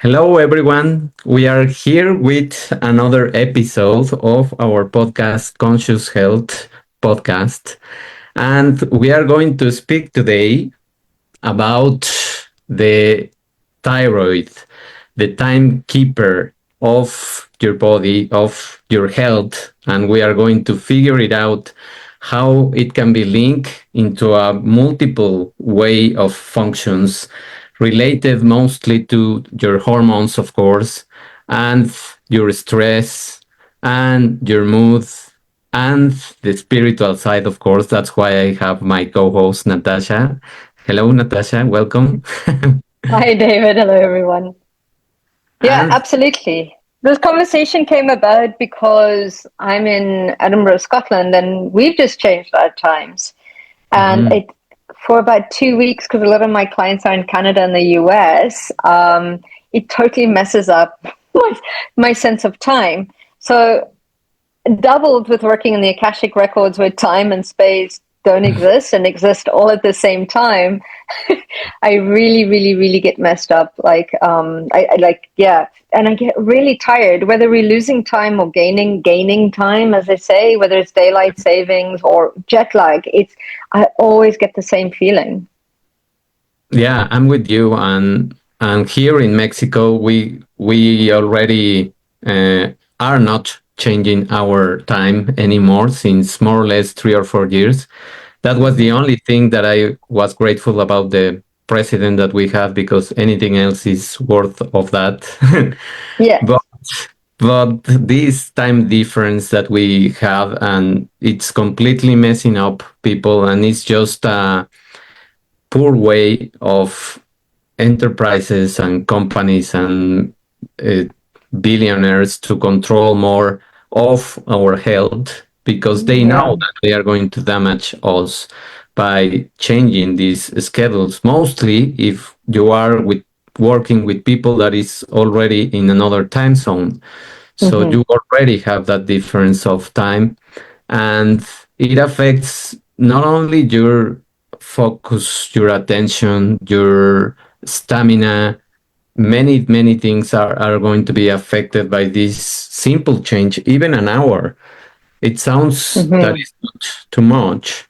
Hello, everyone. We are here with another episode of our podcast, Conscious Health Podcast. And we are going to speak today about the thyroid, the timekeeper of your body, of your health. And we are going to figure it out how it can be linked into a multiple way of functions related mostly to your hormones, of course, and your stress and your mood and the spiritual side, of course. That's why I have my co-host, Natasha. Hello, Natasha. Welcome. Hi, David. Hello, everyone. Yeah, And absolutely. This conversation came about because I'm in Edinburgh, Scotland, and we've just changed our times. And mhm, for about 2 weeks, because a lot of my clients are in Canada and the US, it totally messes up my sense of time. So doubled with working in the Akashic records where time and space don't exist and exist all at the same time. I really get messed up. And I get really tired, whether we're losing time or gaining time, as they say, whether it's daylight savings or jet lag. I always get the same feeling. yeah, I'm with you. And here in Mexico, we already are not changing our time anymore since more or less 3 or 4 years. That was the Mm-hmm. only thing that I was grateful about the president that we have because anything else is worth of that. but Yes. but this time difference that we have and it's completely messing up people and it's just a poor way of enterprises and companies and uh, billionaires to control more of our health because they Yeah. know that they are going to damage us by changing these schedules. Mostly if you are with working with people that is already in another time zone. So Mm-hmm. you already have that difference of time and it affects not only your focus, your attention, your stamina, many things are going to be affected by this simple change, even an hour. It sounds that Mm-hmm. is not too much,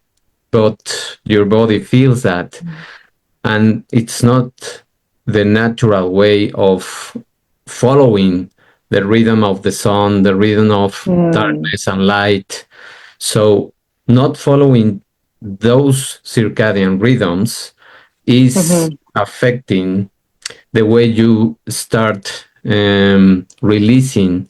but your body feels that. And it's not the natural way of following the rhythm of the sun, the rhythm of Mm. darkness and light. So, not following those circadian rhythms is Mm-hmm. affecting the way you start releasing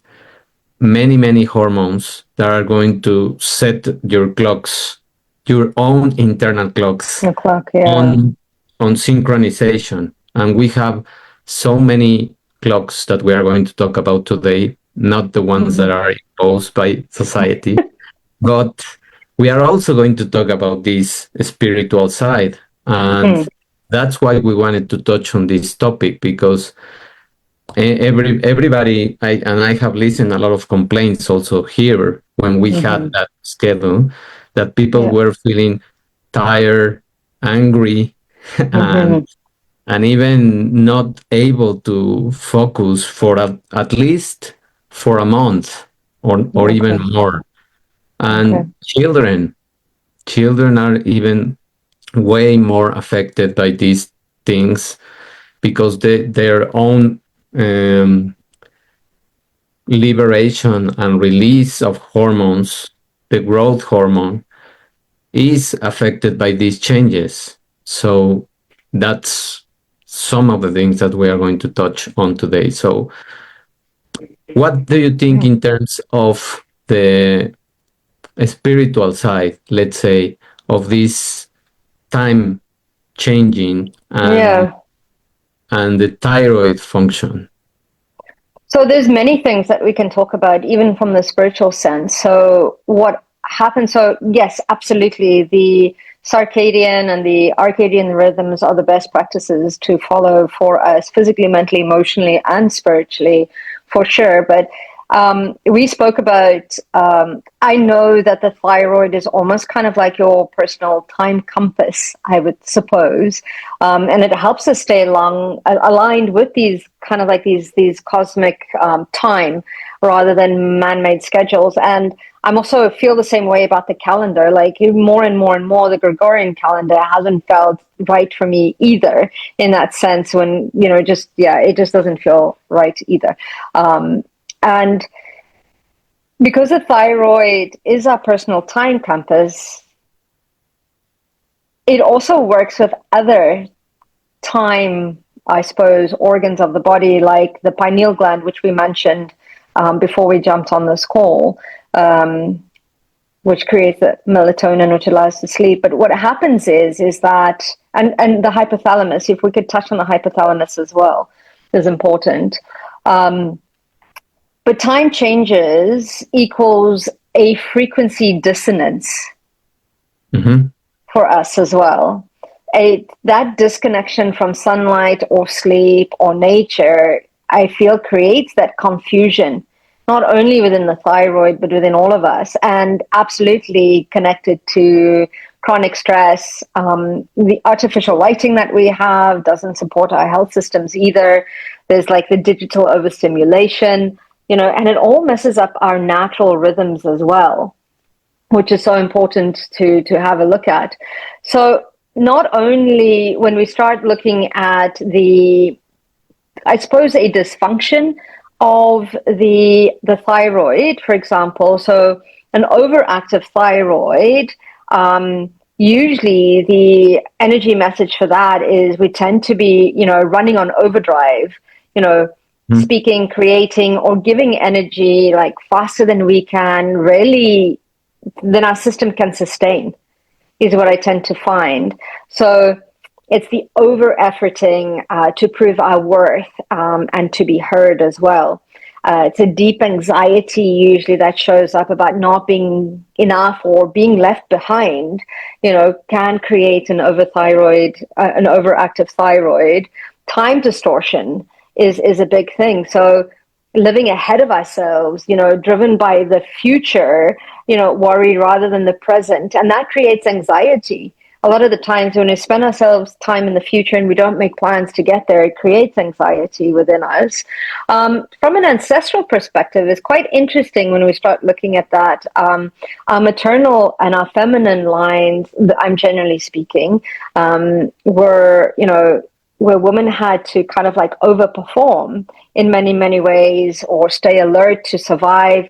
many hormones that are going to set your clocks, your own internal clocks O'clock, yeah. on on synchronization. And we have so many clocks that we are going to talk about today, not the ones that Mm-hmm. are imposed by society, but we are also going to talk about this spiritual side. And Mm. that's why we wanted to touch on this topic because everybody and I have listened a lot of complaints also here when we had Mm-hmm. that schedule that people Yeah. were feeling tired, angry, and Mm-hmm. and even not able to focus for at least for a month or even Okay. more. Okay. And children are even way more affected by these things because their own um, liberation and release of hormones, the growth hormone, is affected by these changes. So that's some of the things that we are going to touch on today. So, what do you think Yeah. in terms of the spiritual side, let's say, of this time changing Yeah. and the thyroid function? So there's many things that we can talk about, even from the spiritual sense. So what happens? So yes, absolutely. The circadian and the arcadian rhythms are the best practices to follow for us physically, mentally, emotionally, and spiritually, for sure. But we spoke about, I know that the thyroid is almost kind of like your personal time compass, I would suppose. And it helps us stay aligned with these kind of like these cosmic time rather than man-made schedules. And I'm also feel the same way about the calendar. Like more and more and more, the Gregorian calendar hasn't felt right for me either. In that sense, when it just doesn't feel right either. And because the thyroid is our personal time compass, it also works with other time, I suppose, organs of the body, like the pineal gland, which we mentioned before we jumped on this call, which creates the melatonin, which allows us to sleep. But what happens is that, and the hypothalamus, if we could touch on the hypothalamus as well, is important. But time changes equals a frequency dissonance for us as well. That disconnection from sunlight or sleep or nature, I feel, creates that confusion, not only within the thyroid, but within all of us, and absolutely connected to chronic stress. The artificial lighting that we have doesn't support our health systems either. There's like the digital overstimulation, and it all messes up our natural rhythms as well, which is so important to have a look at. So not only when we start looking at I suppose, a dysfunction of the thyroid, for example, so an overactive thyroid, usually the energy message for that is we tend to be, running on overdrive, speaking, creating, or giving energy like faster than we can really, than our system can sustain, is what I tend to find. So it's the over efforting to prove our worth and to be heard as well. It's a deep anxiety usually that shows up about not being enough or being left behind, can create an overactive thyroid. Time distortion is a big thing. So living ahead of ourselves, driven by the future, worry rather than the present. And that creates anxiety. A lot of the times when we spend ourselves time in the future and we don't make plans to get there, it creates anxiety within us. From an ancestral perspective, it's quite interesting when we start looking at that. Our maternal and our feminine lines, I'm generally speaking, were, where women had to kind of like overperform in many, many ways or stay alert to survive,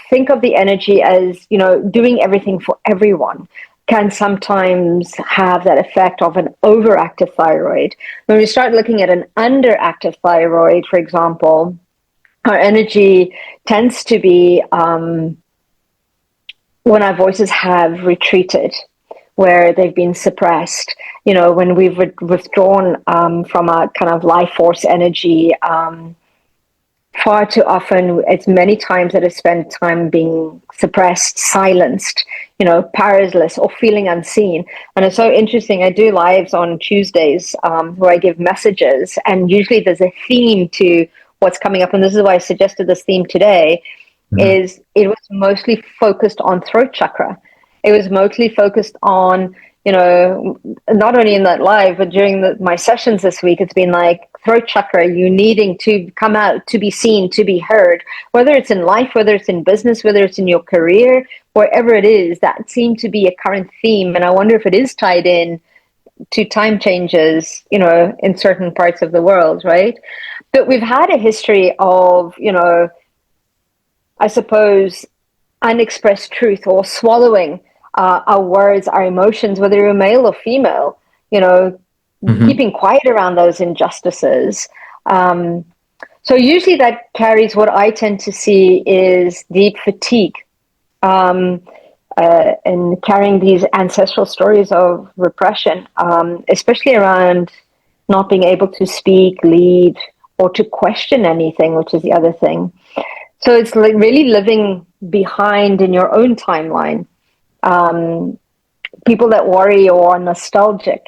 think of the energy as, doing everything for everyone can sometimes have that effect of an overactive thyroid. When we start looking at an underactive thyroid, for example, our energy tends to be when our voices have retreated, where they've been suppressed, when we've withdrawn from our kind of life force energy. Far too often, it's many times that I spend time being suppressed, silenced, powerless or feeling unseen. And it's so interesting. I do lives on Tuesdays where I give messages, and usually there's a theme to what's coming up. And this is why I suggested this theme today, is it was mostly focused on throat chakra. It was mostly focused on, not only in that live, but during my sessions this week, it's been like throat chakra, you needing to come out, to be seen, to be heard, whether it's in life, whether it's in business, whether it's in your career, wherever it is, that seemed to be a current theme. And I wonder if it is tied in to time changes, in certain parts of the world, right? But we've had a history of, I suppose, unexpressed truth or swallowing our words, our emotions, whether you're male or female, keeping quiet around those injustices. So usually that carries what I tend to see is deep fatigue and carrying these ancestral stories of repression, especially around not being able to speak, lead, or to question anything, which is the other thing. So it's like really living behind in your own timeline. People that worry or are nostalgic,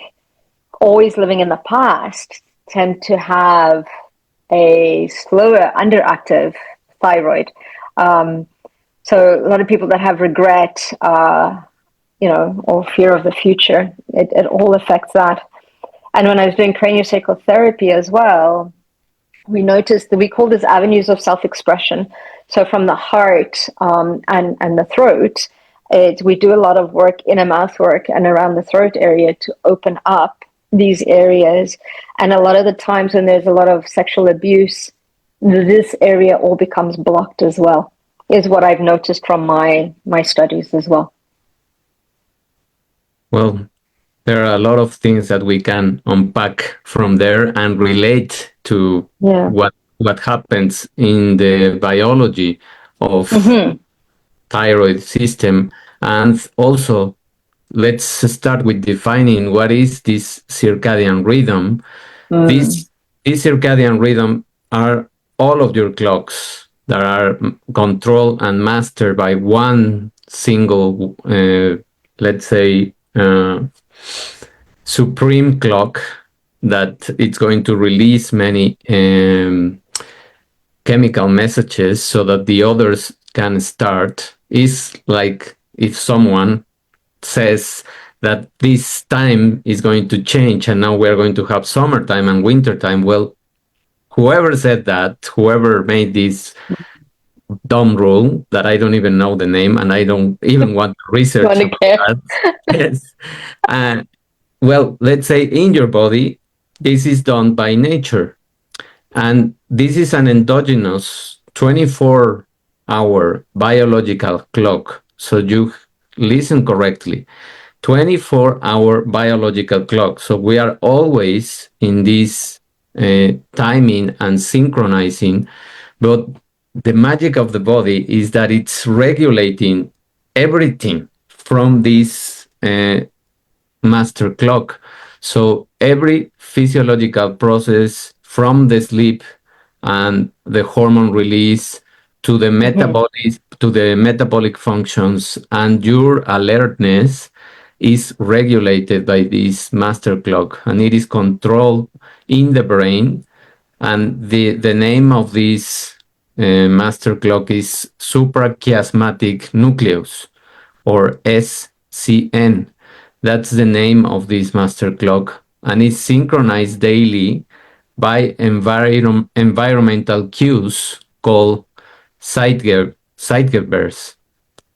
always living in the past, tend to have a slower underactive thyroid. So a lot of people that have regret, or fear of the future, it all affects that. And when I was doing craniosacral therapy as well, we noticed that we call this avenues of self-expression. So from the heart and the throat, we do a lot of work, inner mouth work and around the throat area to open up these areas. And a lot of the times when there's a lot of sexual abuse, this area all becomes blocked as well, is what I've noticed from my studies as well. Well, there are a lot of things that we can unpack from there and relate to Yeah. what happens in the biology of thyroid system. And also, let's start with defining what is this circadian rhythm. This circadian rhythm are all of your clocks that are controlled and mastered by one single, let's say, supreme clock that it's going to release many chemical messages so that the others can start. Is like if someone says that this time is going to change and now we're going to have summertime and wintertime. Well, whoever said that, whoever made this dumb rule that I don't even know the name and I don't even want to research about that. Yes. Well, let's say in your body, this is done by nature. And this is an endogenous 24-hour biological clock. So you listen correctly. 24-hour biological clock. So we are always in this timing and synchronizing. But the magic of the body is that it's regulating everything from this master clock. So every physiological process from the sleep and the hormone release to the metabolic functions and your alertness is regulated by this master clock, and it is controlled in the brain. And the name of this master clock is suprachiasmatic nucleus, or SCN. That's the name of this master clock, and it's synchronized daily by environmental cues called Zeitgebers.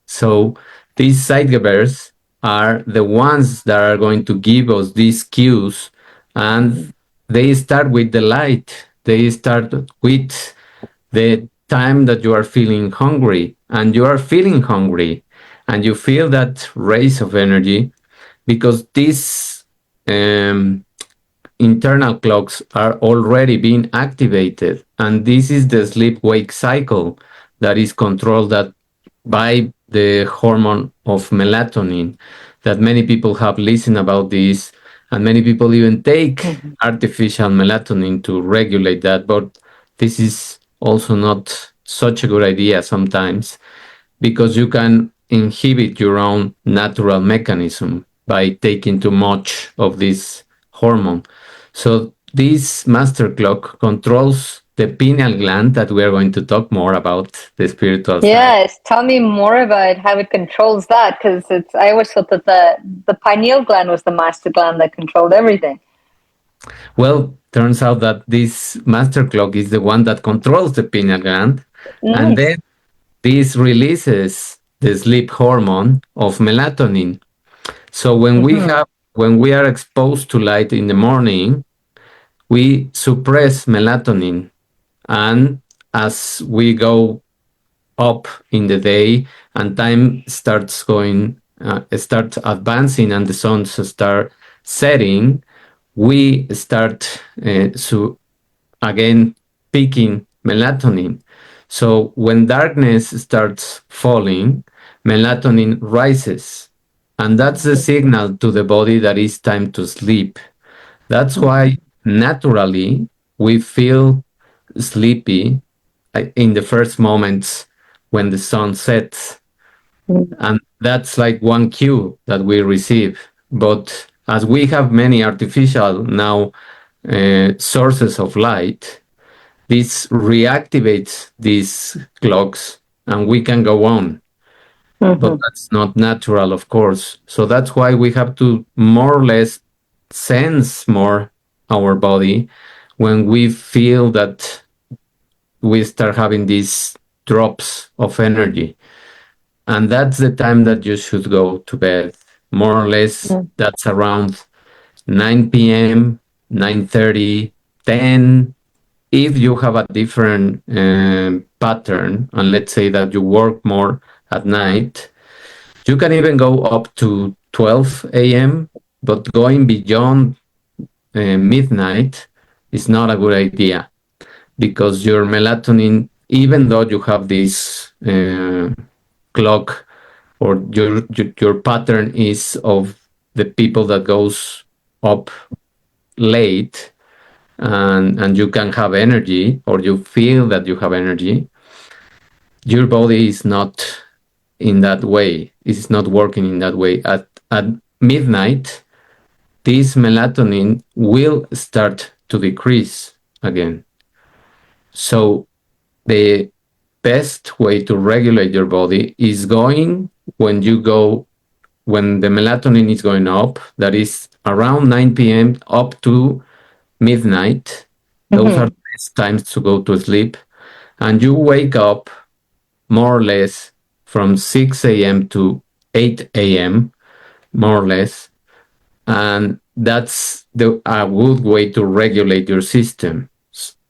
So these Zeitgebers are the ones that are going to give us these cues, and they start with the light. They start with the time that you are feeling hungry, and you are feeling hungry, and you feel that race of energy because these internal clocks are already being activated, and this is the sleep-wake cycle that is controlled by the hormone of melatonin. That many people have listened about this, and many people even take artificial melatonin to regulate that, but this is also not such a good idea sometimes, because you can inhibit your own natural mechanism by taking too much of this hormone. So this master clock controls the pineal gland that we are going to talk more about, the spiritual side. Yes, tell me more about how it controls that, because I always thought that the pineal gland was the master gland that controlled everything. Well, turns out that this master clock is the one that controls the pineal gland, and then this releases the sleep hormone of melatonin. So when we are exposed to light in the morning, we suppress melatonin, and as we go up in the day and time starts advancing and the sun start setting, we start again peaking melatonin. So when darkness starts falling, melatonin rises, and that's the signal to the body that it's time to sleep. That's why naturally we feel sleepy in the first moments when the sun sets. And that's like one cue that we receive. But as we have many artificial now sources of light, this reactivates these clocks and we can go on. But that's not natural, of course. So that's why we have to more or less sense more our body when we feel that we start having these drops of energy. And that's the time that you should go to bed. More or less, Mm. that's around 9 p.m., 9:30, 10. If you have a different pattern, and let's say that you work more at night, you can even go up to 12 a.m., but going beyond midnight is not a good idea because your melatonin, even though you have this clock or your pattern is of the people that goes up late, and you can have energy or you feel that you have energy, your body is not in that way. It's not working in that way. At midnight, this melatonin will start to decrease again. So the best way to regulate your body is going when you go when the melatonin is going up, that is around 9 p.m. up to midnight. Those are Mm-hmm. the best times to go to sleep. And you wake up more or less from 6 a.m. to 8 a.m., more or less. And that's a good way to regulate your system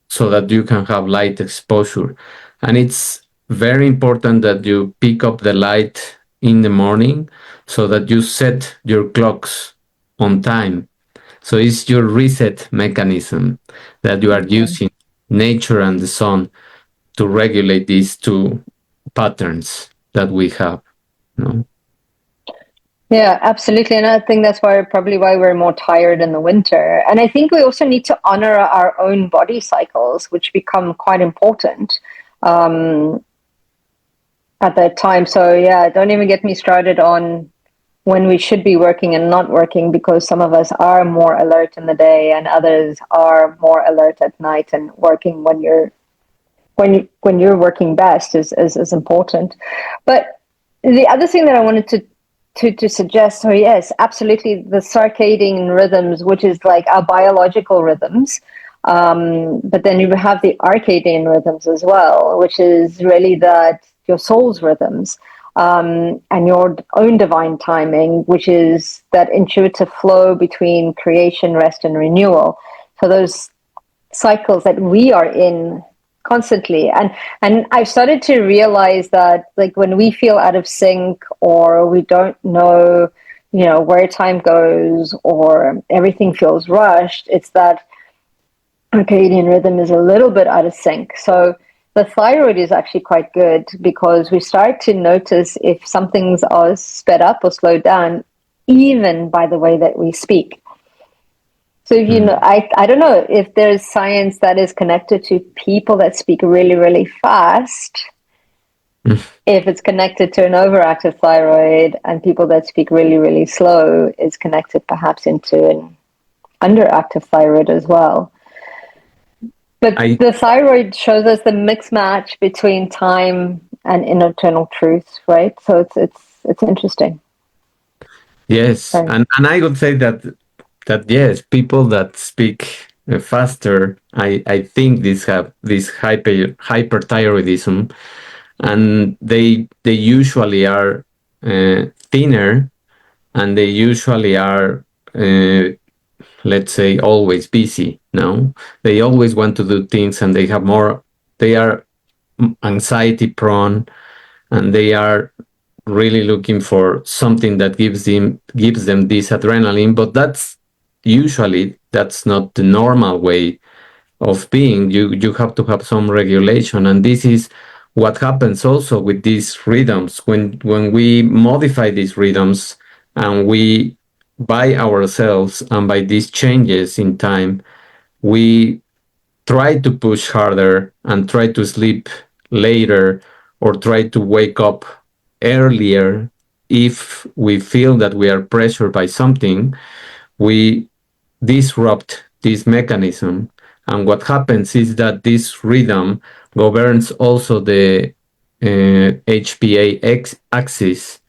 so that you can have light exposure. And it's very important that you pick up the light in the morning so that you set your clocks on time. So it's your reset mechanism that you are Okay. using nature and the sun to regulate these two patterns that we have. No? Yeah, absolutely. And I think that's probably why we're more tired in the winter. And I think we also need to honor our own body cycles, which become quite important um, at that time. So, yeah, don't even get me started on when we should be working and not working, because some of us are more alert in the day and others are more alert at night, and working when you're working best is important. But the other thing that I wanted to suggest, so yes, absolutely, the circadian rhythms, which is like our biological rhythms, but then you have the arcadian rhythms as well, which is really that your soul's rhythms, and your own divine timing, which is that intuitive flow between creation, rest, and renewal. So those cycles that we are in constantly. And I've started to realize that, like, when we feel out of sync, or we don't know, where time goes, or everything feels rushed, it's that circadian rhythm is a little bit out of sync. So the thyroid is actually quite good, because we start to notice if some things are sped up or slowed down, even by the way that we speak. So, Mm. I don't know if there's science that is connected to people that speak really, really fast, if it's connected to an overactive thyroid, and people that speak really, really slow is connected perhaps into an underactive thyroid as well. But I the thyroid shows us the mix match between time and internal truth, right? So it's interesting. Yes, Right. and I would say that yes, people that speak faster, I think these have this hyperthyroidism, and they usually are thinner, and they usually are let's say always busy. No, they always want to do things, and they have more. They are anxiety prone, and they are really looking for something that gives them this adrenaline. But that's not the normal way of being. You have to have some regulation, and this is what happens also with these rhythms. When we modify these rhythms, and we by ourselves, and by these changes in time, we try to push harder and try to sleep later, or try to wake up earlier. If we feel that we are pressured by something, we disrupt this mechanism. And what happens is that this rhythm governs also the HPA axis.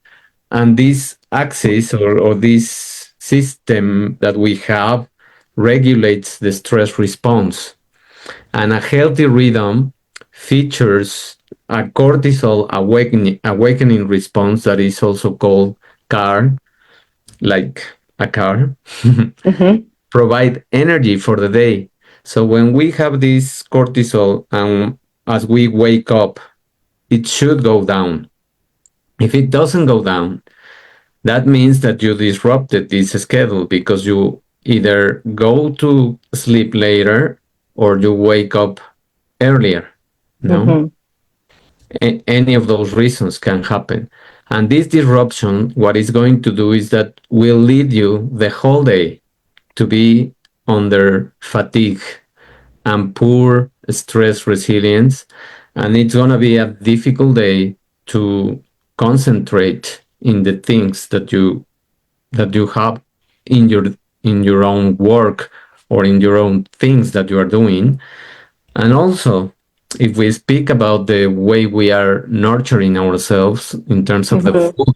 And this axis, or this system that we have regulates the stress response. And a healthy rhythm features a cortisol awakening response that is also called CAR, like a car, Mm-hmm. provide energy for the day. So when we have this cortisol and as we wake up, it should go down. If it doesn't go down, that means that you disrupted this schedule because you either go to sleep later or you wake up earlier. No, Mm-hmm. any of those reasons can happen. And this disruption, what it's going to do is that will lead you the whole day to be under fatigue and poor stress resilience. And it's going to be a difficult day to concentrate in the things that you have in your own work or in your own things that you are doing. And also, if we speak about the way we are nurturing ourselves in terms of the Mm-hmm. food,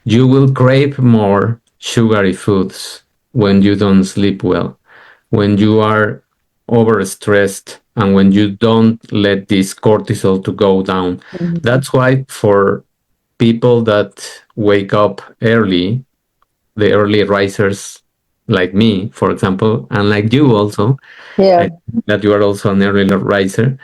you will crave more sugary foods when you don't sleep well, when you are overstressed, and when you don't let this cortisol to go down. Mm-hmm. That's why for people that wake up early, the early risers like me, for example, and like you also, I Yeah. think that you are also an early riser,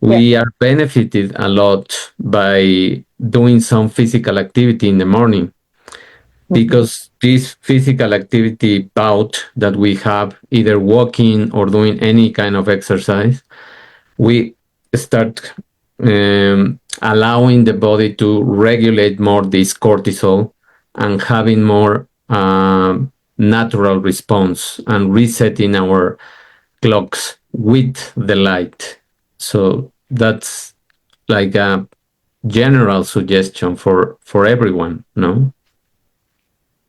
Yeah. we are benefited a lot by doing some physical activity in the morning Mm-hmm. because this physical activity bout that we have, either walking or doing any kind of exercise, we start allowing the body to regulate more this cortisol and having more natural response and resetting our clocks with the light. So that's like a general suggestion for everyone, no?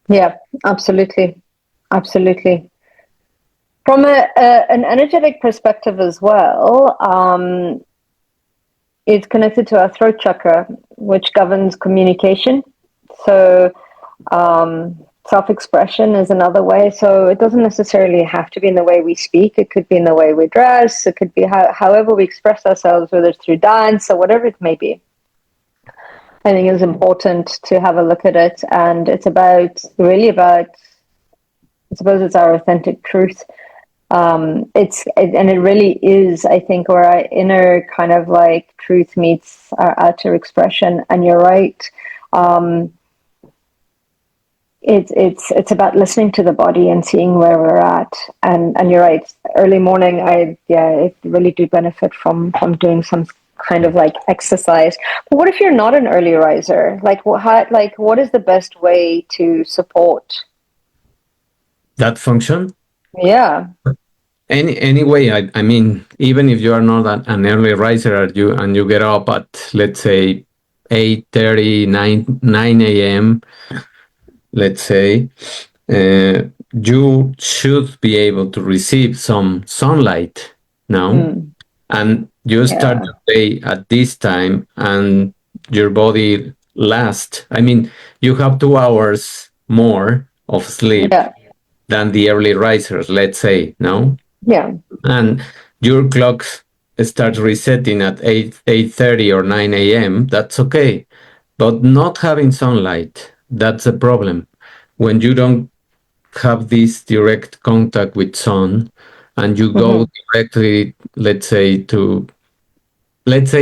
Yeah. Absolutely. Absolutely. From an energetic perspective as well, it's connected to our throat chakra, which governs communication. So, self-expression is another way. So it doesn't necessarily have to be in the way we speak. It could be in the way we dress. It could be however we express ourselves, whether it's through dance or whatever it may be. I think it's important to have a look at it, and it's really about. I suppose it's our authentic truth. And it really is, I think, where our inner kind of like truth meets our outer expression. And you're right. Um, it's about listening to the body and seeing where we're at. And you're right. Early morning, I really do benefit from doing some kind of like exercise. But what if you're not an early riser? What is the best way to support? That function. Yeah. Anyway, I mean, even if you are not an early riser, and you get up at, let's say, 8:30, 9 a.m., let's say, you should be able to receive some sunlight now, Mm, and you start yeah. your day at this time, and your body lasts. I mean, you have 2 hours more of sleep Yeah. than the early risers, let's say, no? Yeah. And your clock starts resetting at 8:30 or 9 a.m., that's okay. But not having sunlight, that's a problem. When you don't have this direct contact with sun and you go Mm-hmm. directly, let's say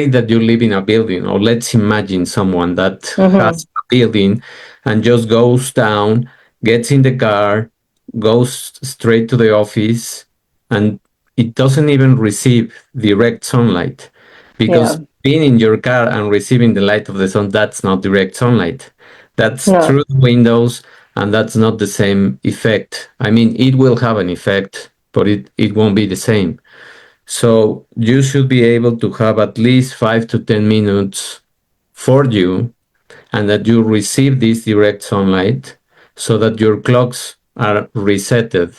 that you live in a building, or let's imagine someone that Mm-hmm. has a building and just goes down, gets in the car, goes straight to the office, and it doesn't even receive direct sunlight. Yeah. Because being in your car and receiving the light of the sun, that's not direct sunlight. That's No. through the windows, and that's not the same effect. I mean, it will have an effect, but it won't be the same. So you should be able to have at least 5 to 10 minutes for you, and that you receive this direct sunlight so that your clocks are resetted,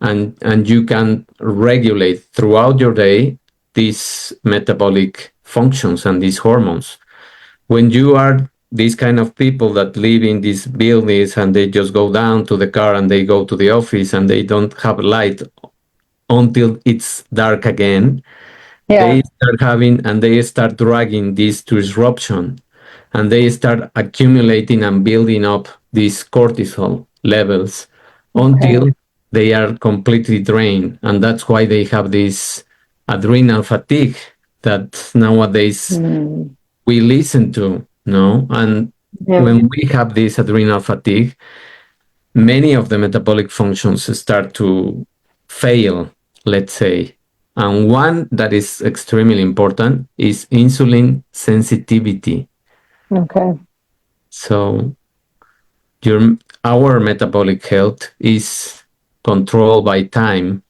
and you can regulate throughout your day these metabolic functions and these hormones. When you are these kind of people that live in these buildings and they just go down to the car and they go to the office and they don't have light until it's dark again, Yeah. they start having and they start dragging this disruption and they start accumulating and building up these cortisol levels Okay. until they are completely drained. And that's why they have this adrenal fatigue that nowadays Mm. we listen to, no? And Yeah. when we have this adrenal fatigue, many of the metabolic functions start to fail, let's say. And one that is extremely important is insulin sensitivity. Okay. So your our metabolic health is controlled by time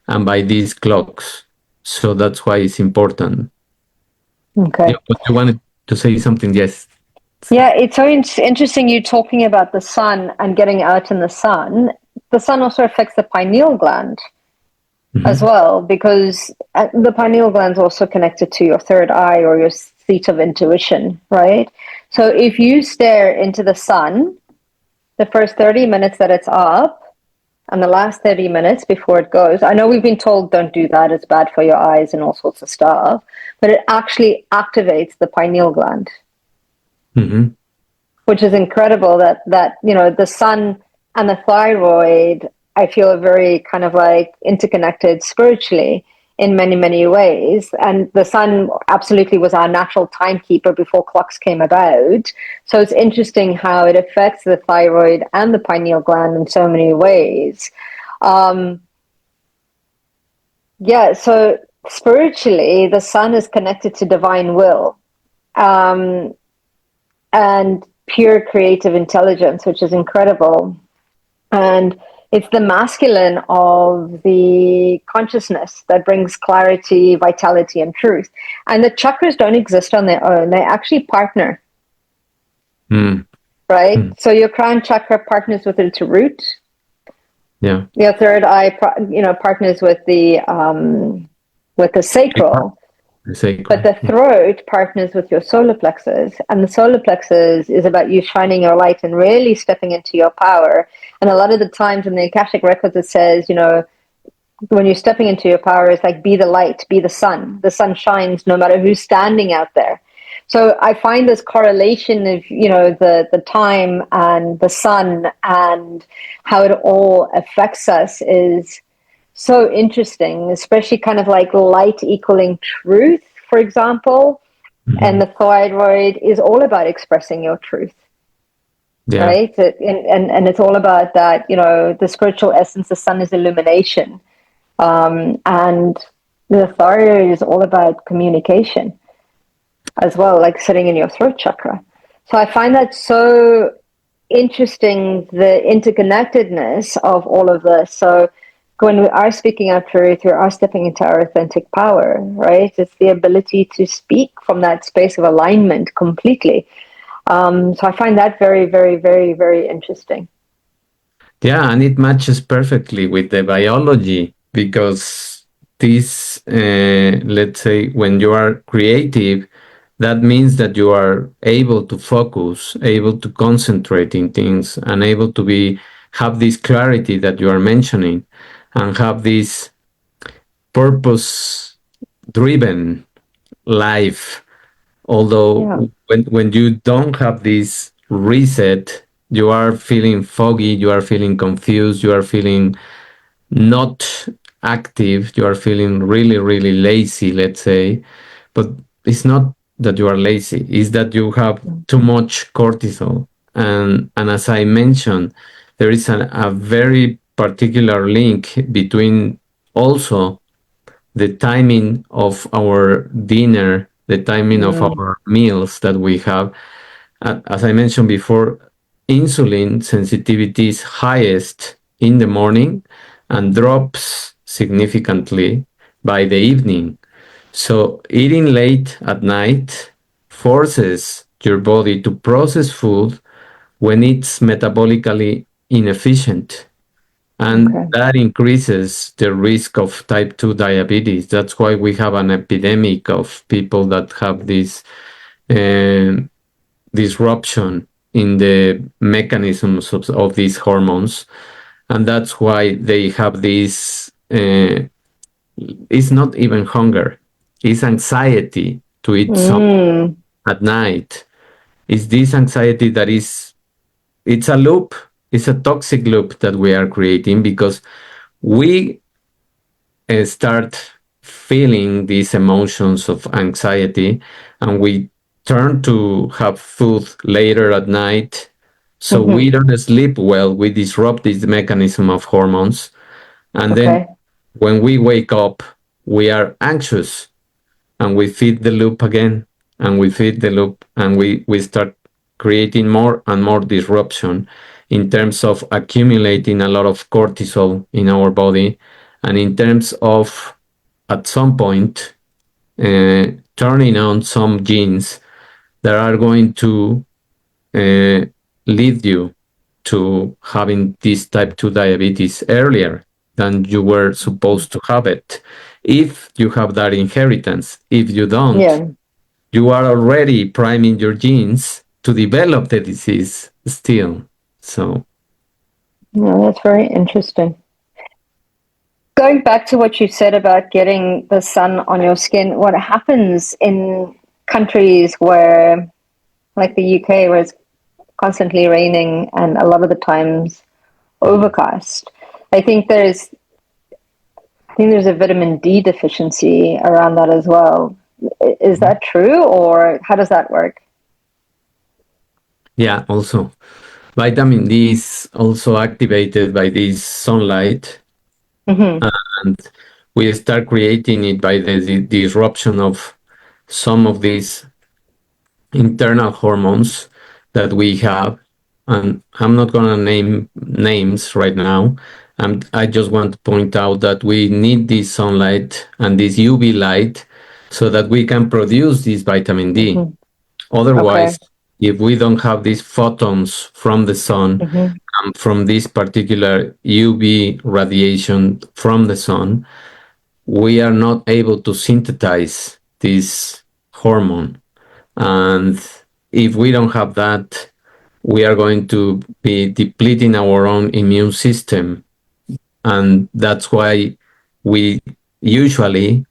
and by these clocks. So that's why it's important. Okay. Yeah, but you wanted to say something? Yes. Yeah, it's so interesting you talking about the sun and getting out in the sun. The sun also affects the pineal gland as Mm-hmm. well, because the pineal gland is also connected to your third eye or your seat of intuition, right? So if you stare into the sun, the first 30 minutes that it's up and the last 30 minutes before it goes, I know we've been told don't do that, it's bad for your eyes and all sorts of stuff, but it actually activates the pineal gland, Mm-hmm. which is incredible that the sun and the thyroid, I feel, are very kind of like interconnected spiritually in many, many ways. And the sun absolutely was our natural timekeeper before clocks came about. So it's interesting how it affects the thyroid and the pineal gland in so many ways. Um, yeah, so spiritually, the sun is connected to divine will. Um, and pure creative intelligence, which is incredible. And it's the masculine of the consciousness that brings clarity, vitality, and truth. And the chakras don't exist on their own, they actually partner, Mm. right? Mm. So your crown chakra partners with its root. Yeah. Your third eye, partners with the sacral. But Sacral. the throat partners with your solar plexus, and the solar plexus is about you shining your light and really stepping into your power. And a lot of the times in the Akashic records, it says, when you're stepping into your power, it's like, be the light, be the sun. The sun shines no matter who's standing out there. So I find this correlation of, the time and the sun and how it all affects us is so interesting, especially kind of like light equaling truth, for example. And Mm-hmm. the thyroid is all about expressing your truth, Yeah. right? And it's all about that, the spiritual essence, the sun is illumination. And the thyroid is all about communication as well, like sitting in your throat chakra. So I find that so interesting, the interconnectedness of all of this. So when we are speaking our truth, we are stepping into our authentic power, right? It's the ability to speak from that space of alignment completely. So I find that very, very, very, very interesting. Yeah, and it matches perfectly with the biology because this, let's say, when you are creative, that means that you are able to focus, able to concentrate in things, and able to have this clarity that you are mentioning, and have this purpose-driven life. Yeah. Although when you don't have this reset, you are feeling foggy, you are feeling confused, you are feeling not active, you are feeling really, really lazy, let's say. But it's not that you are lazy, it's that you have too much cortisol. And as I mentioned, there is a very particular link between also the timing of our dinner, the timing of Mm. our meals that we have. As I mentioned before, insulin sensitivity is highest in the morning and drops significantly by the evening. So eating late at night forces your body to process food when it's metabolically inefficient. And Okay. that increases the risk of type 2 diabetes. That's why we have an epidemic of people that have this um disruption in the mechanisms of these hormones, and that's why they have this. It's not even hunger; it's anxiety to eat something Mm. at night. It's this anxiety that is. It's a loop. It's a toxic loop that we are creating because we start feeling these emotions of anxiety and we turn to have food later at night, so we Mm-hmm. don't sleep well. We disrupt this mechanism of hormones, and then Okay. when we wake up we are anxious, and we feed the loop again, and we feed the loop, and we start creating more and more disruption in terms of accumulating a lot of cortisol in our body, and in terms of at some point turning on some genes that are going to uh, lead you to having this type 2 diabetes earlier than you were supposed to have it. If you have that inheritance, if you don't, Yeah. you are already priming your genes to develop the disease still. So, No, that's very interesting. Going back to what you said about getting the sun on your skin, what happens in countries where, like the UK, where it's constantly raining and a lot of the times overcast? I think there's I think there's a vitamin D deficiency around that as well. Is that true, or how does that work? yeah, also vitamin D is also activated by this sunlight, Mm-hmm. and we start creating it by the disruption of some of these internal hormones that we have. And I'm not going to name names right now. I just want to point out that we need this sunlight and this UV light so that we can produce this vitamin D. Mm-hmm. Okay. Otherwise, if we don't have these photons from the sun, Mm-hmm. from this particular UV radiation from the sun, we are not able to synthesize this hormone. And if we don't have that, we are going to be depleting our own immune system. And that's why we usually,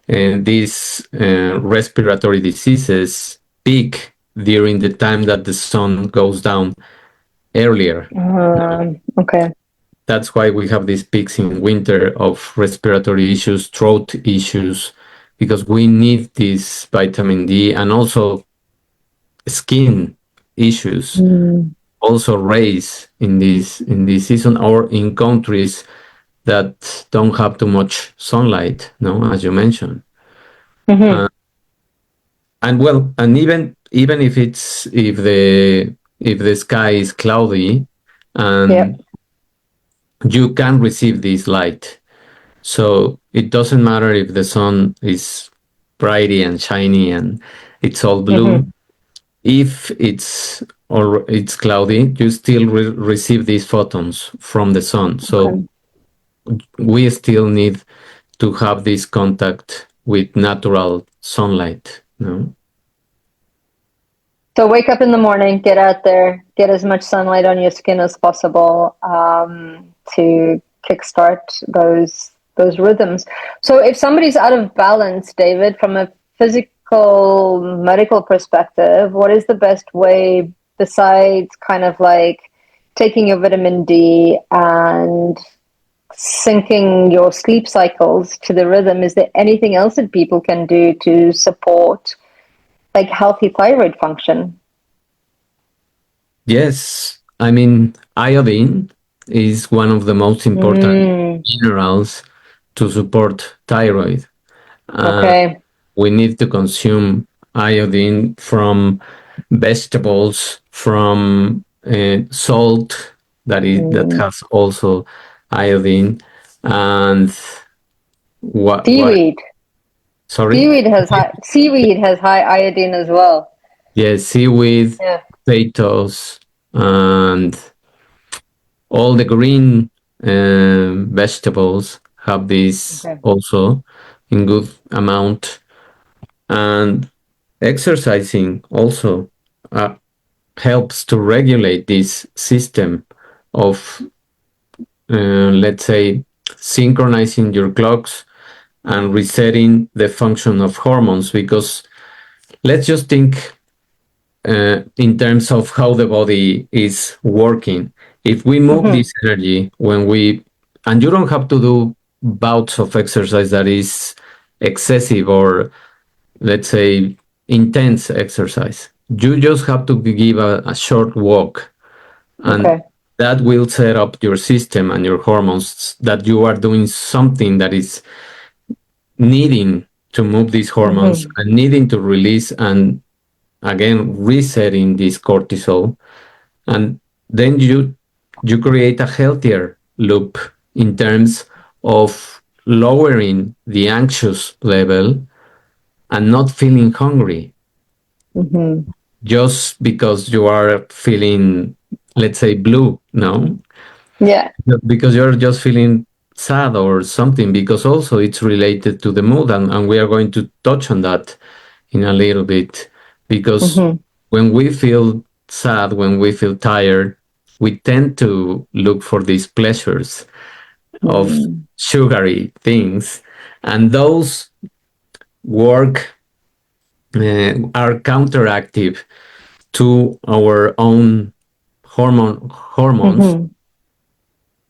these respiratory diseases peak during the time that the sun goes down earlier. Okay. That's why we have these peaks in winter of respiratory issues, throat issues, because we need this vitamin D, and also skin issues Mm. also raise in this season, or in countries that don't have too much sunlight, no, as you mentioned. Mm-hmm. uh, and well, and even if the sky is cloudy, and Yep. you can receive this light, so it doesn't matter if the sun is brighty and shiny and it's all blue. Mm-hmm. If it's cloudy, you still receive these photons from the sun. So Okay. we still need to have this contact with natural sunlight. No? So wake up in the morning, get out there, get as much sunlight on your skin as possible to kickstart those rhythms. So if somebody's out of balance, David, from a physical medical perspective, what is the best way besides kind of like taking your vitamin D and syncing your sleep cycles to the rhythm? Is there anything else that people can do to support like healthy thyroid function? Yes, I mean, iodine is one of the most important Mm, minerals to support thyroid. Uh, okay. we need to consume iodine from vegetables, from salt that Mm. has also iodine, and what? Seaweed. Sorry. Seaweed has high iodine as well. Yes, seaweed, Yeah. potatoes, and all the green vegetables have this Okay. also in good amount, and exercising also. uh, helps to regulate this system of, let's say, synchronizing your clocks and resetting the function of hormones. Because let's just think in terms of how the body is working. If we move Mm-hmm. this energy and you don't have to do bouts of exercise that is excessive or, let's say, intense exercise. You just have to give a short walk, and Okay. that will set up your system and your hormones that you are doing something that is needing to move these hormones Mm-hmm. and needing to release and again resetting this cortisol, and then you create a healthier loop in terms of lowering the anxious level and not feeling hungry Mm-hmm. just because you are feeling, let's say, blue, no, Yeah. because you're just feeling sad or something, because also it's related to the mood, and we are going to touch on that in a little bit, because Mm-hmm. when we feel sad, when we feel tired, we tend to look for these pleasures of Mm-hmm. sugary things, and those work, are counteractive to our own hormones, Mm-hmm.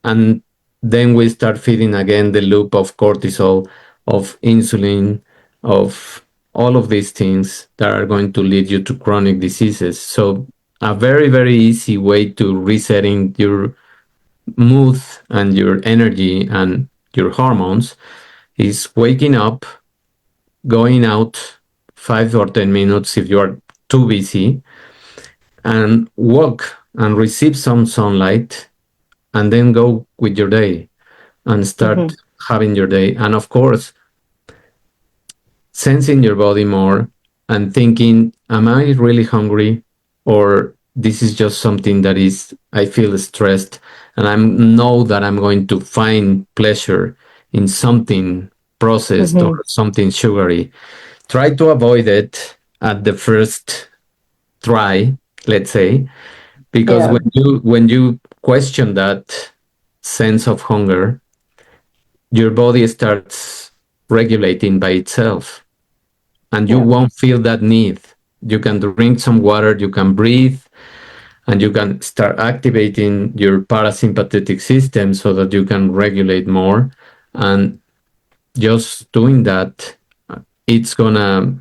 and then we start feeding again the loop of cortisol, of insulin, of all of these things that are going to lead you to chronic diseases. So a very, very easy way to resetting your mood and your energy and your hormones is waking up, going out 5 or 10 minutes if you are too busy, and walk and receive some sunlight, and then go with your day and start Mm-hmm. having your day. And of course, sensing your body more and thinking, am I really hungry? Or this is just something that is, I feel stressed and I know that I'm going to find pleasure in something processed or Mm-hmm. something sugary. Try to avoid it at the first try, let's say, because Yeah. when you question that sense of hunger, your body starts regulating by itself, and you Yeah. won't feel that need. You can drink some water, you can breathe, and you can start activating your parasympathetic system so that you can regulate more. And just doing that, it's gonna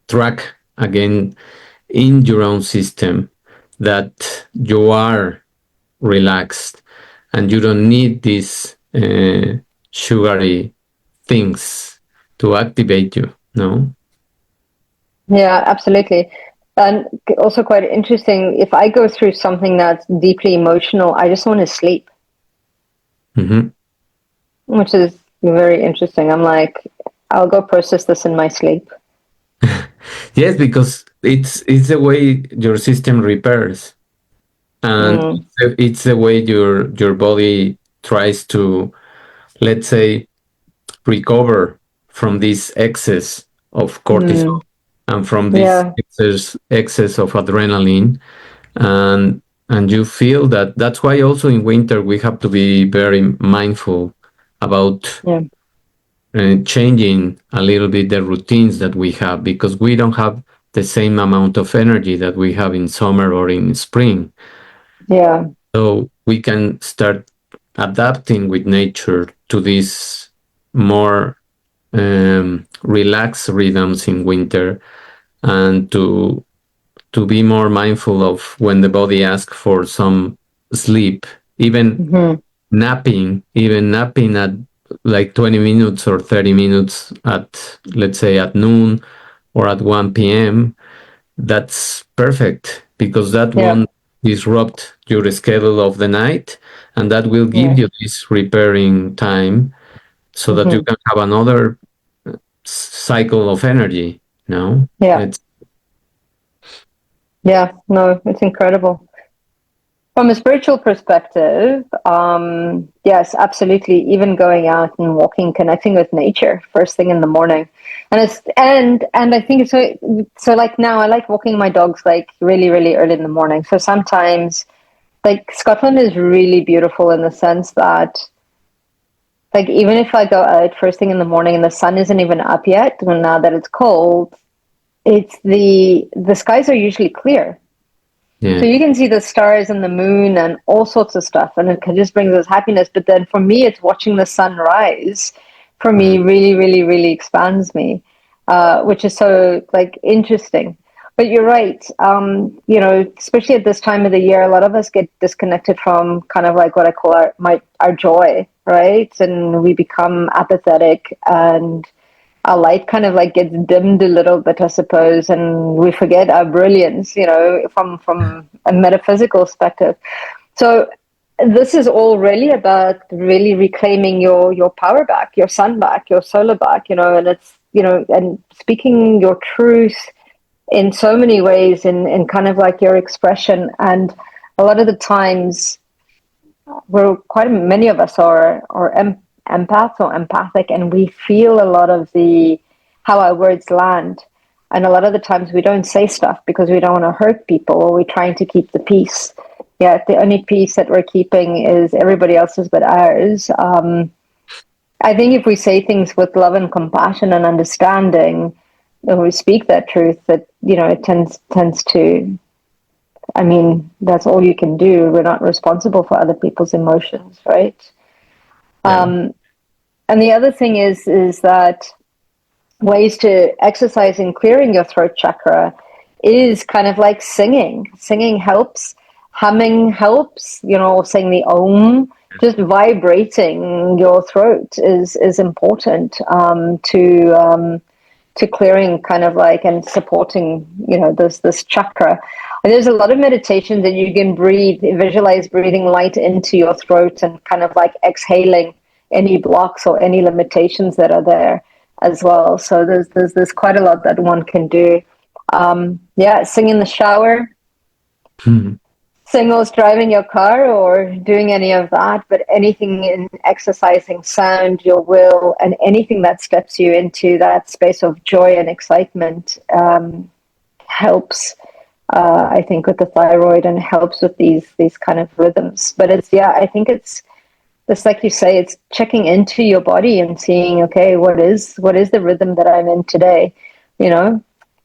track again in your own system that you are relaxed and you don't need these sugary things to activate you. No. Yeah, absolutely. And also quite interesting, if I go through something that's deeply emotional, I just want to sleep, Hmm. which is very interesting. I'm like, I'll go process this in my sleep. Yes, because it's the way your system repairs, and Mm. it's the way your body tries to, let's say, recover from this excess of cortisol Mm. and from this Yeah. excess of adrenaline, and you feel that. That's why also in winter we have to be very mindful about Yeah. changing a little bit the routines that we have, because we don't have the same amount of energy that we have in summer or in spring. Yeah. So we can start adapting with nature to these more relaxed rhythms in winter, and to be more mindful of when the body asks for some sleep, even Hmm. napping at like 20 minutes or 30 minutes at, let's say, at noon or at 1 p.m. That's perfect, because that Yeah. won't disrupt your schedule of the night, and that will give Yeah. you this repairing time so that you Hmm. can have another cycle of energy. No, Yeah. it's Yeah. No, it's incredible. From a spiritual perspective, yes, absolutely. Even going out and walking, connecting with nature first thing in the morning, and I think it's so. Like now, I like walking my dogs like really, really early in the morning. So sometimes, like Scotland is really beautiful in the sense that, like even if I go out first thing in the morning and the sun isn't even up yet, well, now that it's cold, it's the skies are usually clear. So Yeah. you can see the stars and the moon and all sorts of stuff, and it can just brings us happiness. But then for me, it's watching the sun rise. For me, Mhm. really, really, really expands me, which is so like interesting. But you're right. Especially at this time of the year, a lot of us get disconnected from kind of like what I call our joy, right? And we become apathetic and our light kind of like gets dimmed a little bit, I suppose, and we forget our brilliance, from a metaphysical perspective. So this is all really about really reclaiming your power back, your sun back, your solar back, and it's and speaking your truth in so many ways in kind of like your expression. And a lot of the times we're quite many of us are empaths or empathic, and we feel a lot of the how our words land. And a lot of the times we don't say stuff because we don't want to hurt people, or we're trying to keep the peace. Yeah, the only peace that we're keeping is everybody else's but ours. I think if we say things with love and compassion and understanding, and we speak that truth, that it tends to, I mean, that's all you can do. We're not responsible for other people's emotions, right? Yeah. And the other thing is that ways to exercise in clearing your throat chakra is kind of like singing. Singing helps. Humming helps. Saying the om. Just vibrating your throat is important to clearing kind of like and supporting this chakra. And there's a lot of meditation that you can visualize breathing light into your throat and kind of like exhaling any blocks or any limitations that are there as well. So there's quite a lot that one can do. Yeah, sing in the shower, Mhm. sing whilst driving your car or doing any of that, but anything in exercising sound, your will, and anything that steps you into that space of joy and excitement helps. I think with the thyroid and helps with these kind of rhythms. But I think it's just like you say, it's checking into your body and seeing, okay, what is the rhythm that I'm in today, you know,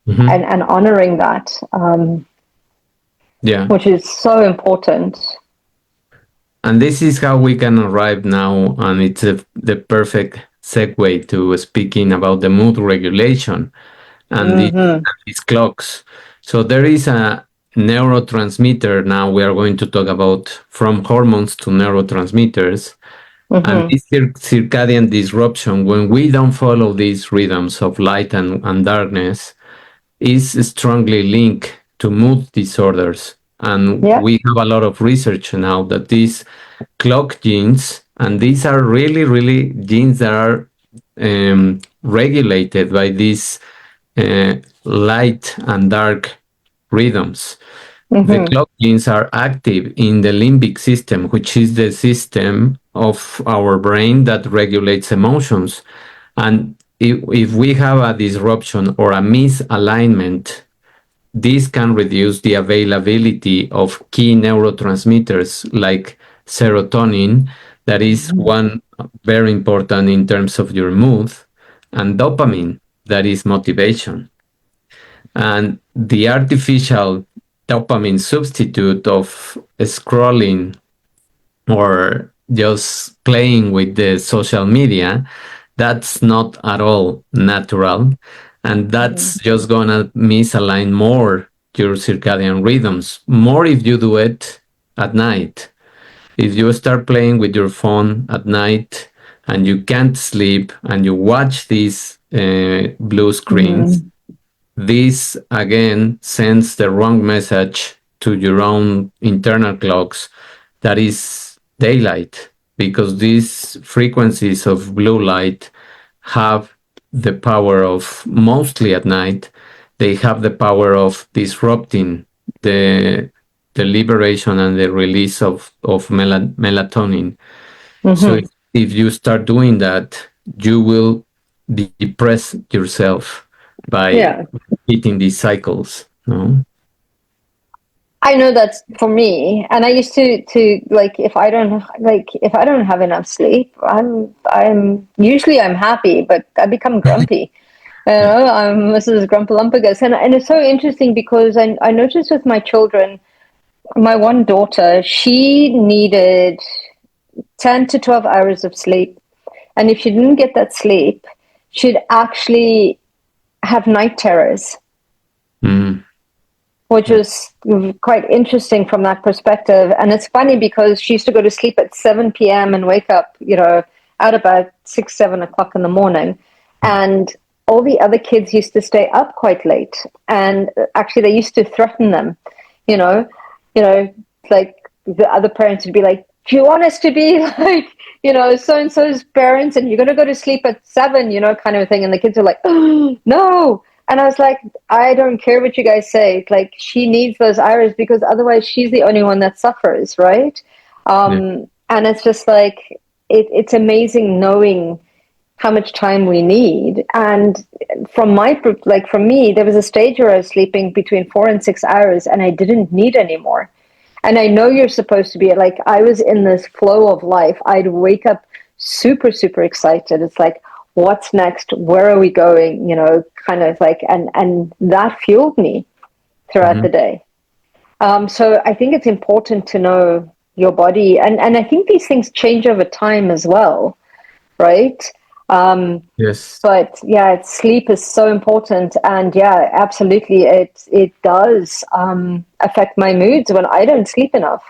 Mhm. and honoring that, Yeah. which is so important. And this is how we can arrive now, and it's the perfect segue to speaking about the mood regulation and Mm-hmm. these clocks. So there is a neurotransmitter now we are going to talk about from hormones to neurotransmitters. And Mm-hmm. this circadian disruption, when we don't follow these rhythms of light and darkness, is strongly linked to mood disorders. And Yeah. we have a lot of research now that these clock genes, and these are really, really genes that are regulated by these light and dark rhythms. The Mm-hmm. clock genes are active in the limbic system, which is the system of our brain that regulates emotions. And if we have a disruption or a misalignment, this can reduce the availability of key neurotransmitters like serotonin, that is Mm-hmm. one very important in terms of your mood, and dopamine, that is motivation. And the artificial dopamine substitute of scrolling or just playing with the social media, that's not at all natural. And that's just gonna misalign more your circadian rhythms, more if you do it at night. If you start playing with your phone at night and you can't sleep and you watch these blue screens, Mm-hmm. this again sends the wrong message to your own internal clocks that is daylight, because these frequencies of blue light have the power of, mostly at night, they have the power of disrupting the the liberation and the release of melatonin. So Mm-hmm. if you start doing that, you will depress yourself by Yeah. repeating these cycles. No? I know that's for me, and I used to like if I don't have enough sleep, I'm usually I'm happy, but I become grumpy. You Yeah. know, I'm Mrs. Grumpalumpagus, and it's so interesting because I noticed with my children, my one daughter, she needed 10 to 12 hours of sleep, and if she didn't get that sleep, she'd actually have night terrors, Mm. which Yeah. was quite interesting from that perspective. And it's funny because she used to go to sleep at 7 p.m. and wake up, at about 6, 7 o'clock in the morning. And all the other kids used to stay up quite late. And actually, they used to threaten them, you know, you know, like the other parents would be like, do you want us to be like, so and so's parents and you're going to go to sleep at 7, kind of a thing. And the kids are like, oh, no. And I was like, I don't care what you guys say. Like, she needs those hours because otherwise she's the only one that suffers, right? Yeah. And it's just like, it's amazing knowing how much time we need. And for me, there was a stage where I was sleeping between 4 and 6 hours and I didn't need any more. And I know you're supposed to be like, I was in this flow of life. I'd wake up super, super excited. It's like, what's next? Where are we going? Kind of like, and that fueled me throughout Mhm. the day. So I think it's important to know your body. And I think these things change over time as well, right? Um, Yes. but yeah, sleep is so important, and yeah, absolutely, it does affect my moods when I don't sleep enough.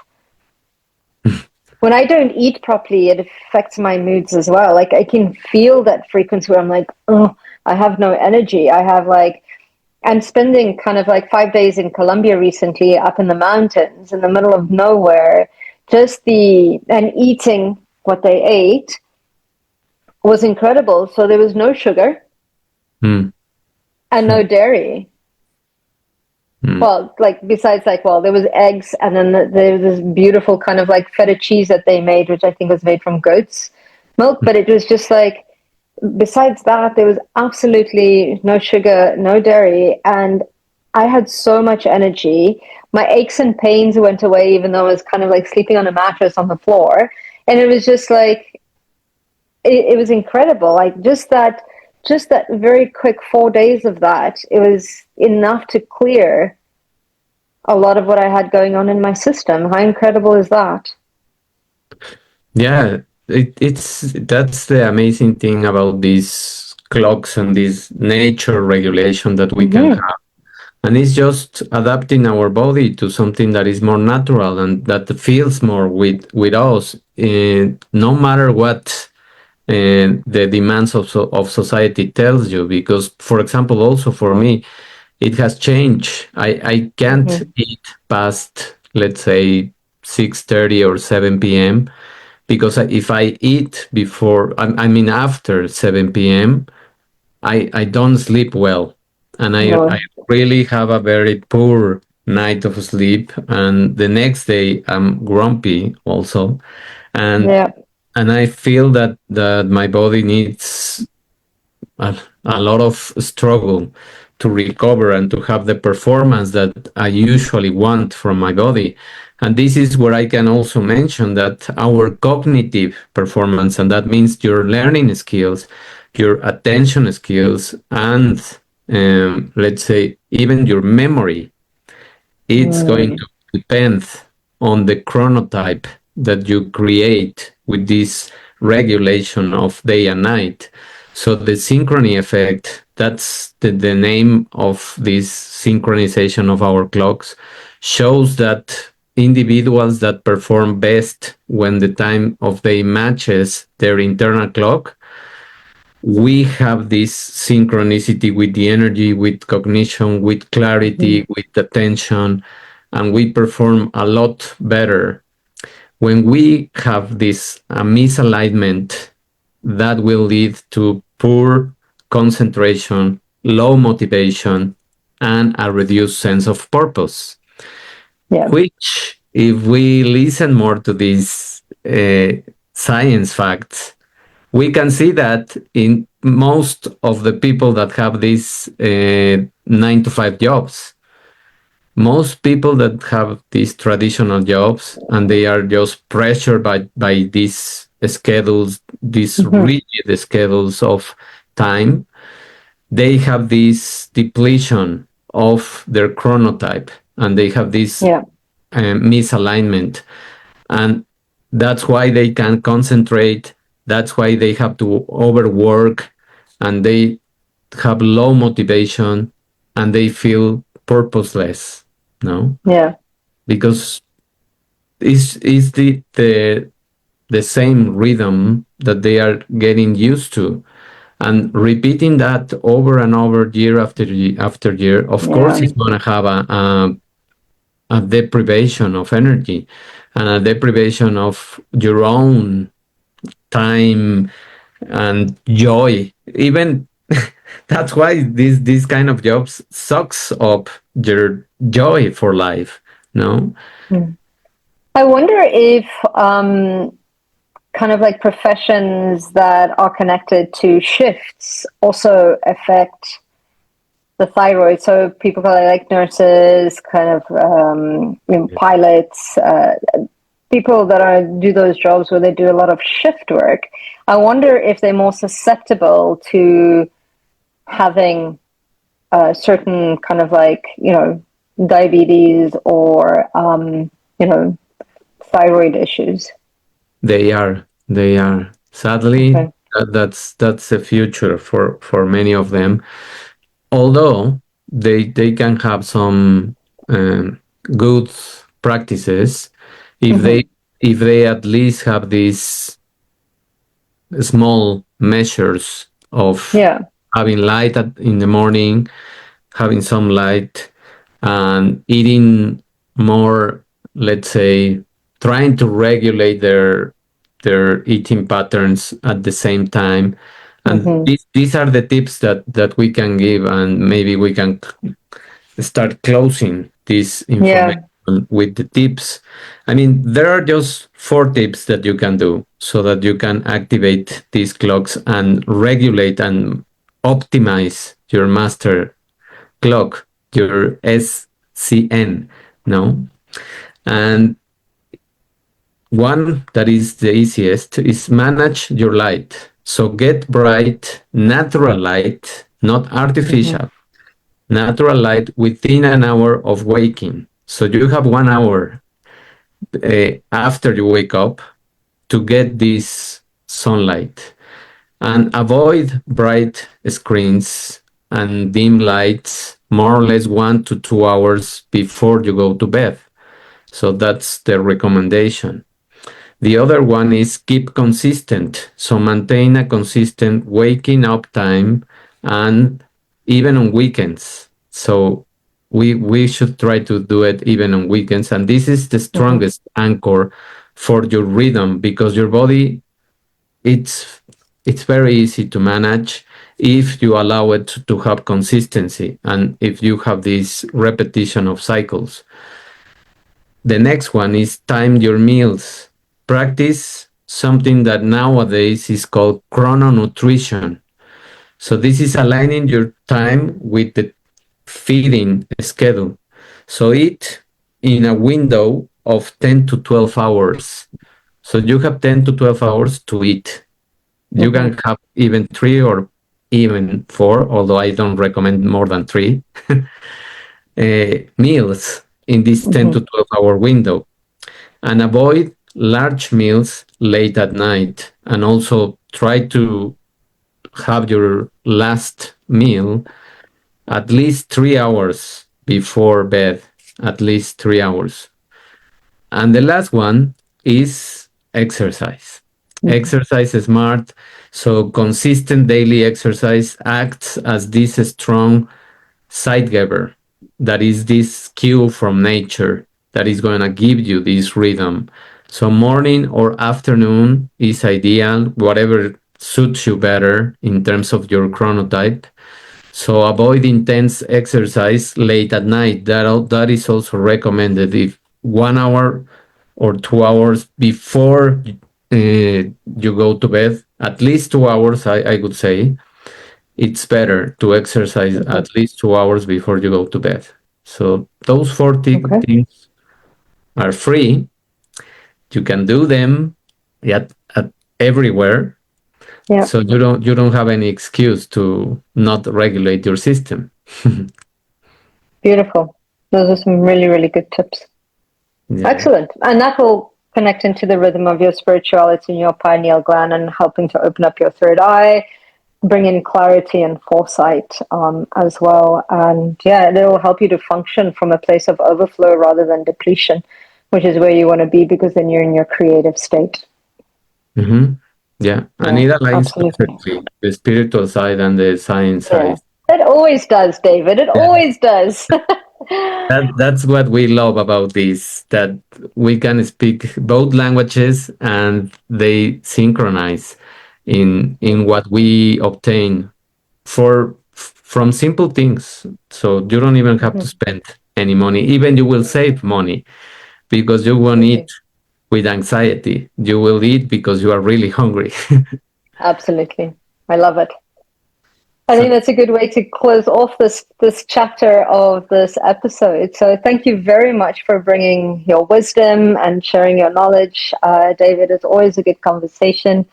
When I don't eat properly, it affects my moods as well. Like I can feel that frequency where I'm like, oh, I have no energy. I'm spending kind of like 5 days in Colombia recently, up in the mountains, in the middle of nowhere. And eating what they ate was incredible. So there was no sugar Mm. and no dairy. Mm. Well, like besides, like, well, there was eggs, and then there was this beautiful kind of like feta cheese that they made, which I think was made from goat's milk. But it was just like, besides that, there was absolutely no sugar, no dairy, and I had so much energy. My aches and pains went away, even though I was kind of like sleeping on a mattress on the floor, and it was just like it was incredible. Like just that very quick 4 days of that, it was enough to clear a lot of what I had going on in my system. How incredible is that? Yeah, it's that's the amazing thing about these clocks and this nature regulation that we can Mm-hmm. have. And it's just adapting our body to something that is more natural and that feels more with us, no matter what the demands of society tells you. Because, for example, also for me, it has changed. I can't Mm-hmm. eat past, let's say, 6:30 or 7 p.m. because if I eat before, I mean after 7 p.m., I don't sleep well, and I No. really have a very poor night of sleep, and the next day I'm grumpy also, and Yeah. and I feel that my body needs a lot of struggle to recover and to have the performance that I usually want from my body. And this is where I can also mention that our cognitive performance, and that means your learning skills, your attention skills, and let's say even your memory, it's going Mm. to depend on the chronotype that you create with this regulation of day and night. So the synchrony effect, that's the name of this synchronization of our clocks, shows that individuals that perform best when the time of day matches their internal clock, we have this synchronicity with the energy, with cognition, with Mm-hmm. clarity, with attention, and we perform a lot better. When we have this misalignment, that will lead to poor concentration, low motivation, and a reduced sense of purpose. Yeah. which, if we listen more to these science facts, we can see that in most of the people that have these 9 to 5 jobs, most people that have these traditional jobs and they are just pressured by these schedules, these Mm-hmm. rigid schedules of time, they have this depletion of their chronotype and they have this Yeah. misalignment. And that's why they can concentrate. That's why they have to overwork and they have low motivation and they feel purposeless. No, Yeah. because it's the same rhythm that they are getting used to, and repeating that over and over year after year, of course Yeah. it's going to have a deprivation of energy and a deprivation of your own time and joy. Even that's why these kind of jobs sucks up your joy for life. No. Mm. I wonder if kind of like professions that are connected to shifts also affect the thyroid. So people like nurses, kind of pilots, people that do those jobs where they do a lot of shift work. I wonder if they're more susceptible to having certain kind of like, diabetes or, thyroid issues. They are sadly Okay. that's the future for many of them, although they can have some good practices if they Mm-hmm. if they at least have these small measures of Yeah. having light in the morning, having some light, and eating more, let's say, trying to regulate their eating patterns at the same time. And Mm-hmm. these are the tips that we can give, and maybe we can start closing this information Yeah. with the tips. I mean, there are just 4 tips that you can do so that you can activate these clocks and regulate and optimize your master clock, your SCN. No? And one that is the easiest is manage your light. So get bright, natural light, not Mm-hmm. artificial, natural light within an hour of waking. So you have 1 hour after you wake up to get this sunlight, and avoid bright screens and dim lights more or less 1 to 2 hours before you go to bed. So that's the recommendation. The other one is keep consistent. So maintain a consistent waking up time and even on weekends. So we should try to do it even on weekends. And this is the Mm-hmm. strongest anchor for your rhythm, because your body, it's it's very easy to manage if you allow it to have consistency and if you have this repetition of cycles. The next one is time your meals. Practice something that nowadays is called chrononutrition. So this is aligning your time with the feeding schedule. So eat in a window of 10 to 12 hours. So you have 10 to 12 hours to eat. You Mm-hmm. can have even 3 or even 4, although I don't recommend more than 3 meals in this 10 to Mm-hmm. 12 hour window, and avoid large meals late at night, and also try to have your last meal at least 3 hours before bed, at least 3 hours. And the last one is exercise. Mm-hmm. Exercise smart. So consistent daily exercise acts as this strong side giver, that is this cue from nature that is going to give you this rhythm. So morning or afternoon is ideal, whatever suits you better in terms of your chronotype. So avoid intense exercise late at night. That is also recommended. If 1 hour or 2 hours before you go to bed, at least 2 hours, I would say, it's better to exercise Okay. at least 2 hours before you go to bed. So those four Okay. things are free. You can do them at everywhere. Yeah. So you don't have any excuse to not regulate your system. Beautiful. Those are some really, really good tips. Yeah. Excellent. And that will connect into the rhythm of your spirituality in your pineal gland and helping to open up your third eye, bring in clarity and foresight as well. And yeah, it will help you to function from a place of overflow rather than depletion, which is where you want to be because then you're in your creative state. hmm Yeah. And Yeah, it aligns absolutely. perfectly the spiritual side and the science Yeah. side. It always does, David. It Yeah. always does. That's what we love about this, that we can speak both languages and they synchronize in what we obtain from simple things. So you don't even have to Mhm. spend any money. Even you will save money because you won't eat Absolutely. with anxiety. You will eat because you are really hungry. Absolutely. I love it. I So think that's a good way to close off this chapter of this episode. So thank you very much for bringing your wisdom and sharing your knowledge, David. It's always a good conversation.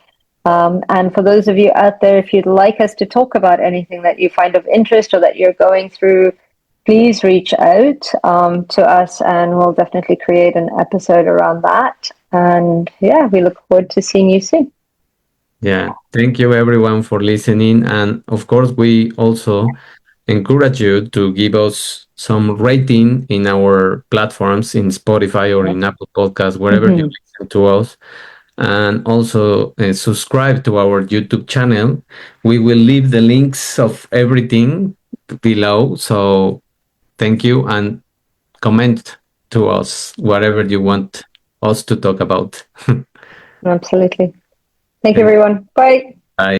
And for those of you out there, if you'd like us to talk about anything that you find of interest or that you're going through, please reach out to us, and we'll definitely create an episode around that. And yeah, we look forward to seeing you soon. yeah, thank you everyone for listening. And of course, we also encourage you to give us some rating in our platforms in Spotify or Yeah. in Apple Podcasts, wherever you Mm-hmm. listen to us. And also subscribe to our YouTube channel. We will leave the links of everything below. So thank you and comment to us whatever you want us to talk about. Absolutely. Thank you, Thank you. everyone. Bye. Bye.